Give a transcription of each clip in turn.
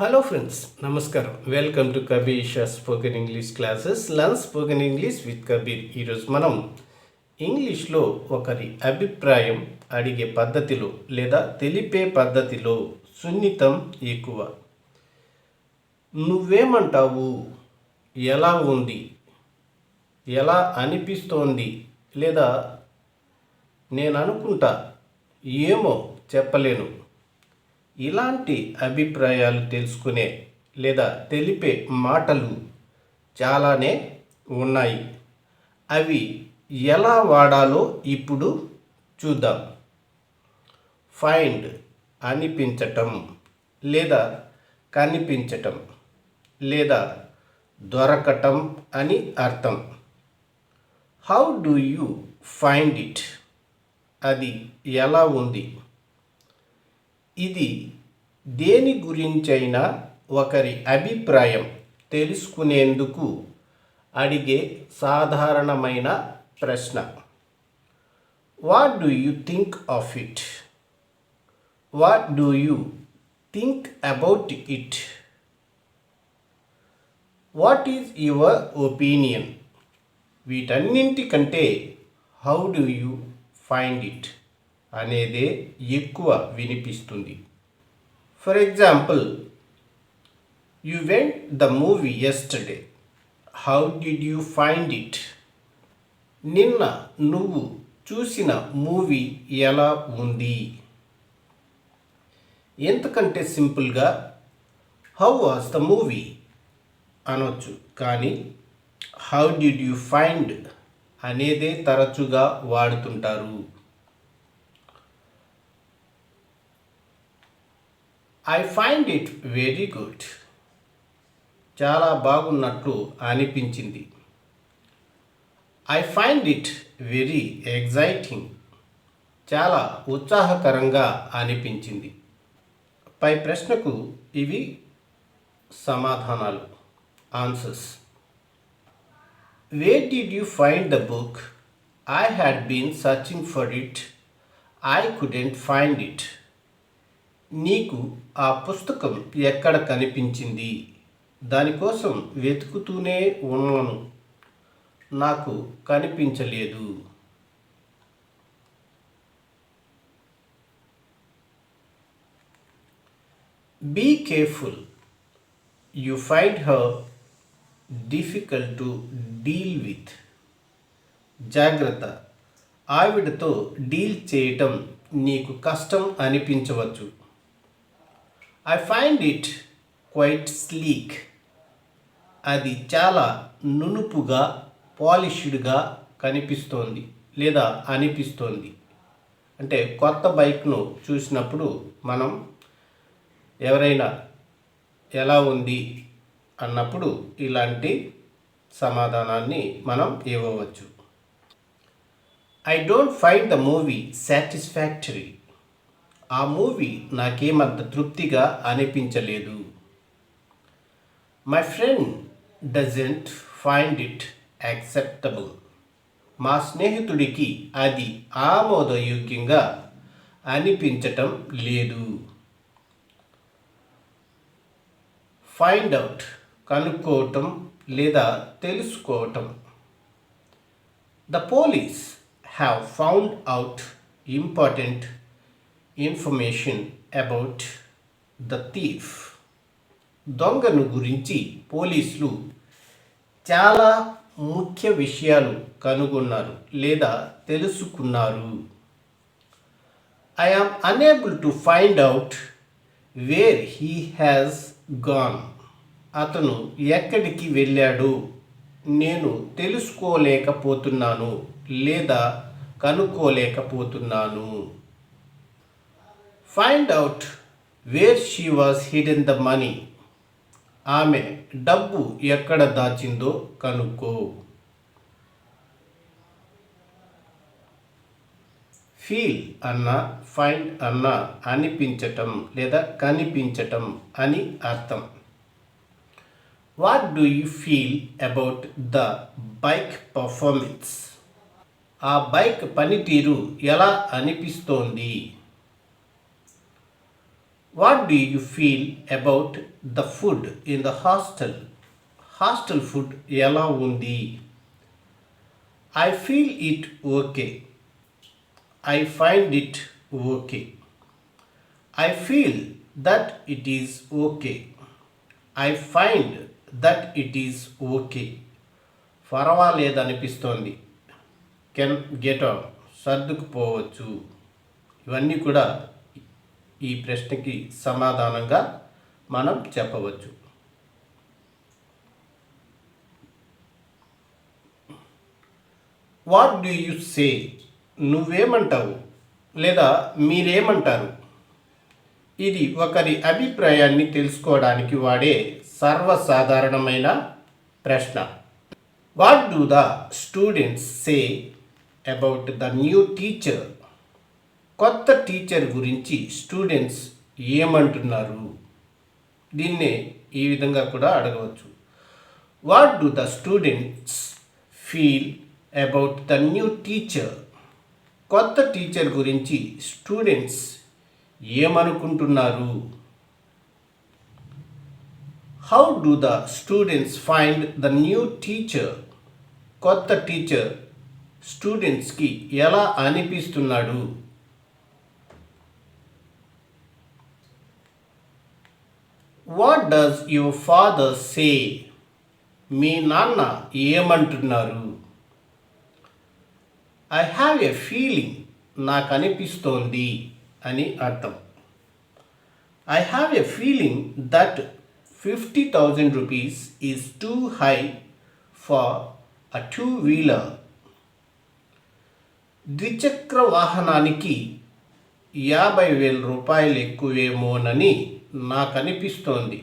Hello friends, నమస్కారం. Welcome to Kabir Shah spoken English classes. Learn spoken English with Kabir. ఈరోజు మనం ఇంగ్లీష్లో ఒకరి అభిప్రాయం అడిగే పద్ధతిలో లేదా తెలిపే పద్ధతిలో సున్నితం ఎక్కువ. నువ్వేమంటావు, ఎలా ఉంది, ఎలా అనిపిస్తోంది, లేదా నేను అనుకుంటా, ఏమో చెప్పలేను, ఇలాంటి అభిప్రాయాలు తెలుసుకునే లేదా తెలిపే మాటలు చాలానే ఉన్నాయి. అవి ఎలా వాడాలో ఇప్పుడు చూద్దాం. ఫైండ్ అనిపించటం లేదా కనిపించటం లేదా దొరకటం అని అర్థం. How do you find it, అది ఎలా ఉంది. ఇది దేని గురించైనా ఒకరి అభిప్రాయం తెలుసుకునేందుకు అడిగే సాధారణమైన ప్రశ్న. What do you think of it, what do you think about it, what is your opinion. వీటన్నింటికంటే how do you find it అనేదే ఎక్కువ వినిపిస్తుంది. For example, you went the movie yesterday, how did you find it. నిన్న నువ్వు చూసిన movie ఎలా ఉంది. ఎంతకంటే సింపుల్గా హౌ వాజ్ ద మూవీ అనొచ్చు, కానీ హౌ డిడ్ యూ ఫైండ్ అనేదే తరచుగా వాడుతుంటారు. I find it very good, చాలా బాగున్నట్లు అనిపించింది. I find it very exciting, చాలా ఉత్సాహకరంగా అనిపించింది. పై ప్రశ్నకు ఇవి సమాధానాలు, answers. Where did you find the book, I had been searching for it, I couldn't find it. నీకు ఆ పుస్తకం ఎక్కడ కనిపించింది, దానికోసం వెతుకుతూనే ఉన్నాను, నాకు కనిపించలేదు. Be careful, you find her difficult to deal with. జాగ్రత్త, ఆవిడతో డీల్ చేయటం నీకు కష్టం అనిపించవచ్చు. I find it quite sleek, అది చాలా నునుపుగా పాలిష్డ్గా కనిపిస్తోంది లేదా అనిపిస్తోంది. అంటే కొత్త బైక్ను చూసినప్పుడు మనం ఎవరైనా ఎలా ఉంది అన్నప్పుడు ఇలాంటి సమాధానాన్ని మనం ఇవ్వవచ్చు. I don't find the movie satisfactory, ఆ మూవీ నాకేమంత తృప్తిగా అనిపించలేదు. My friend doesn't find it acceptable, మా స్నేహితుడికి అది ఆమోదయోగ్యంగా అనిపించటం లేదు. ఫైండ్ అవుట్ కనుక్కోవటం లేదా తెలుసుకోవటం. The police have found out important information about the thief. దొంగను గురించి పోలీసులు చాలా ముఖ్య విషయాలు కనుగొన్నారు లేదా తెలుసుకున్నారు. I am unable to find out where he has gone. అతను ఎక్కడికి వెళ్ళాడో నేను తెలుసుకోలేకపోతున్నాను లేదా కనుక్కోలేకపోతున్నాను. Find out where she was hidden the money. ఆమె డబ్బు ఎక్కడ దాచిందో కనుక్కో. ఫీల్ అన్న ఫైండ్ అన్న అనిపించటం లేదా కనిపించటం అని అర్థం. What do you feel about the bike performance. ఆ బైక్ పనితీరు ఎలా అనిపిస్తోంది. What do you feel about the food in the hostel? Hostel food ఎలా ఉంది? I feel it okay. I find it okay. I feel that it is okay. I find that it is okay. పర్వాలేదనిపిస్తోంది. Can get on, సర్దుకుపోవచ్చు. ఇవన్నీ కూడా ఈ ప్రశ్నకి సమాధానంగా మనం చెప్పవచ్చు. What do you say? నువ్వేమంటావు లేదా మీరేమంటారు? ఇది ఒకరి అభిప్రాయాన్ని తెలుసుకోవడానికి వాడే సర్వసాధారణమైన ప్రశ్న. What do the students say about the new teacher? కొత్త టీచర్ గురించి స్టూడెంట్స్ ఏమంటున్నారు? దీన్నే ఈ విధంగా కూడా అడగవచ్చు. What do the students feel about the new teacher? కొత్త టీచర్ గురించి స్టూడెంట్స్ ఏమనుకుంటున్నారు? How do the students find the new teacher? కొత్త టీచర్ స్టూడెంట్స్కి ఎలా అనిపిస్తున్నాడు? What does your father say? మీ నాన్న ఏమంటున్నారు? ఐ హ్యావ్ ఎ ఫీలింగ్, నాకు అనిపిస్తోంది అని అర్థం. I have a feeling that 50,000 rupees is too high for a two-wheeler. ద్విచక్ర వాహనానికి 50,000 రూపాయలు ఎక్కువేమోనని నాకు అనిపిస్తోంది.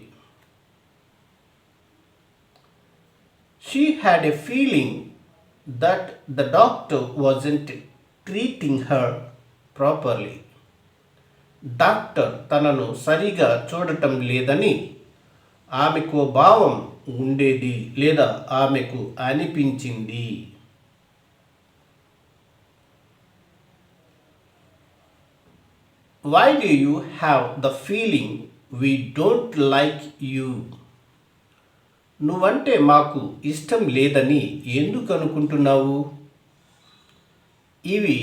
She had a feeling that the doctor wasn't treating her properly. Doctor తనను సరిగా చూడటం లేదని ఆమెకు భావం ఉండేది లేదా ఆమెకు అనిపించింది. Why do you have the feeling we don't like you? నువ్వంటే మాకు ఇష్టం లేదని ఎందుకు అనుకుంటున్నావు? ఇవి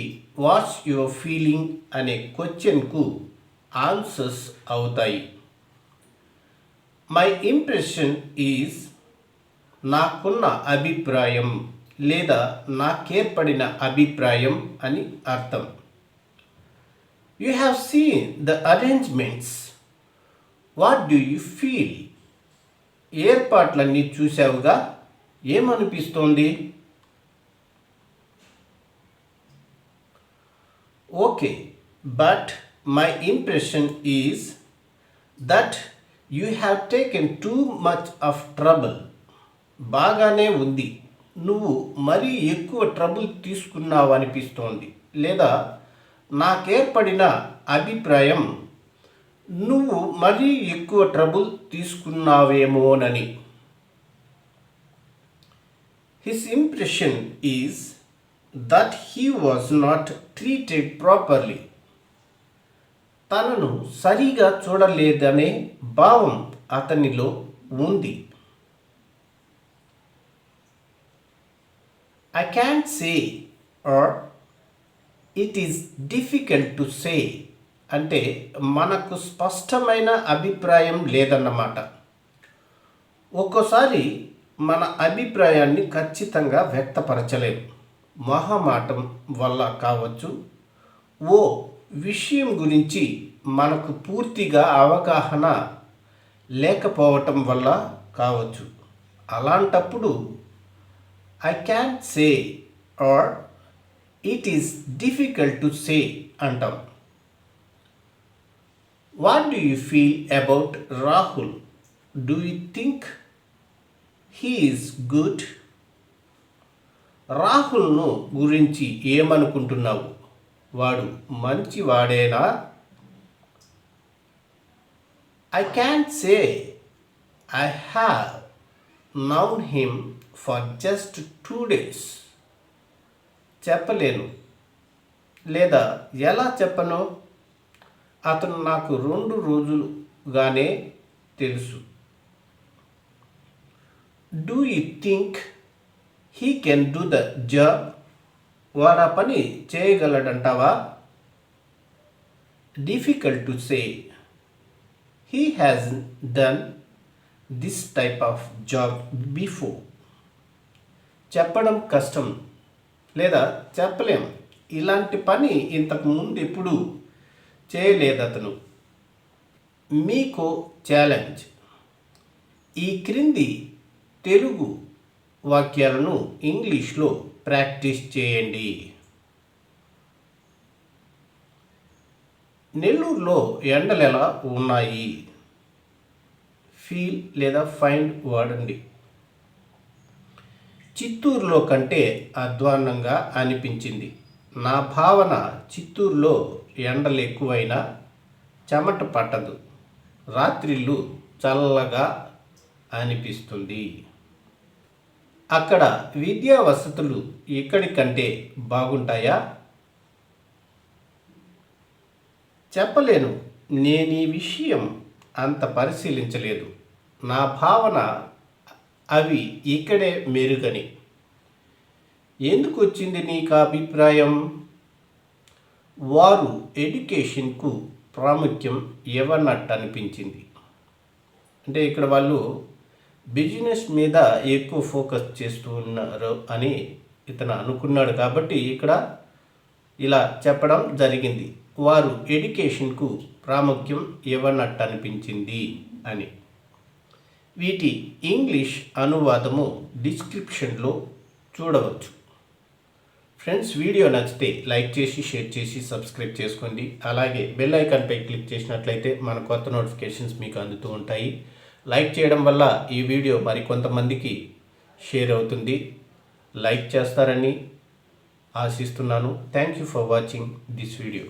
వాట్స్ యువర్ ఫీలింగ్ అనే క్వశ్చన్కు ఆన్సర్స్ అవుతాయి. మై ఇంప్రెషన్ ఈజ్, నాకున్న అభిప్రాయం లేదా నాకేర్పడిన అభిప్రాయం అని అర్థం. You have seen the arrangements. What do you feel? ఏర్పాట్లన్నీ చూసావుగా, ఏమనిపిస్తోంది? Okay, but my impression is that you have taken too much of trouble. బాగానే ఉంది, నువ్వు మరీ ఎక్కువ ట్రబుల్ తీసుకున్నావు అనిపిస్తోంది లేదా నాకేర్పడిన అభిప్రాయం నువ్వు మరీ ఎక్కువ ట్రబుల్ తీసుకున్నావేమోనని. His impression is that he was not treated properly. తనను సరిగా చూడలేదనే భావం అతనిలో ఉంది. I can't say or it is difficult to say అంటే మనకు స్పష్టమైన అభిప్రాయం లేదన్నమాట. ఒక్కోసారి మన అభిప్రాయాన్ని ఖచ్చితంగా వ్యక్తపరచలేం. మొహమాటం వల్ల కావచ్చు, ఓ విషయం గురించి మనకు పూర్తిగా అవగాహన లేకపోవటం వల్ల కావచ్చు. అలాంటప్పుడు I can't say or it is difficult to say అంటాం. What do you feel about Rahul? Do you think he is good? రాహుల్ను గురించి ఏమనుకుంటున్నావు? వాడు మంచివాడేనా? I can't say I have known him for just 2 days. చెప్పలేను లేదా ఎలా చెప్పను? అతను నాకు 2 రోజులుగానే తెలుసు. Do you think he can do the job? వాడు ఆ పని చేయగలడంటావా? Difficult to say. He has done this type of job before. చెప్పడం కష్టం లేదా చెప్పలేం. ఇలాంటి పని ఇంతకు ముందు ఎప్పుడూ చేయలేదతను. మీకు ఛాలెంజ్. ఈ క్రింది తెలుగు వాక్యాలను ఇంగ్లీష్లో ప్రాక్టీస్ చేయండి. నెల్లూరులో ఎండలు ఎలా ఉన్నాయి? ఫీల్ లేదా ఫైండ్ వాడండి. చిత్తూరులో కంటే అధ్వాన్నంగా అనిపించింది. నా భావన చిత్తూరులో ఎండలు ఎక్కువైనా చెమట పట్టదు. రాత్రిళ్ళు చల్లగా అనిపిస్తుంది. అక్కడ విద్యా వసతులు ఇక్కడి కంటే బాగుంటాయా? చెప్పలేను. నేను ఈ విషయం అంత పరిశీలించలేదు. నా భావన అవి ఇక్కడే మెరుగని. ఎందుకు వచ్చింది నీకు అభిప్రాయం? వారు ఎడ్యుకేషన్కు ప్రాముఖ్యం ఇవ్వనట్టు అనిపించింది. అంటే ఇక్కడ వాళ్ళు బిజినెస్ మీద ఎక్కువ ఫోకస్ చేస్తూ ఉన్నారు అని ఇతను అనుకున్నాడు కాబట్టి ఇక్కడ ఇలా చెప్పడం జరిగింది. వారు ఎడ్యుకేషన్కు ప్రాముఖ్యం ఇవ్వనట్టు అనిపించింది అని. వీటి ఇంగ్లీష్ అనువాదము డిస్క్రిప్షన్లో చూడవచ్చు. ఫ్రెండ్స్, వీడియో నచ్చితే లైక్ చేసి, షేర్ చేసి, సబ్స్క్రైబ్ చేసుకోండి. అలాగే బెల్ ఐకాన్పై క్లిక్ చేసినట్లయితే మన కొత్త నోటిఫికేషన్స్ మీకు అందుతూ ఉంటాయి. లైక్ చేయడం వల్ల ఈ వీడియో మరికొంతమందికి షేర్ అవుతుంది. లైక్ చేస్తారని ఆశిస్తున్నాను. Thank you for watching this video.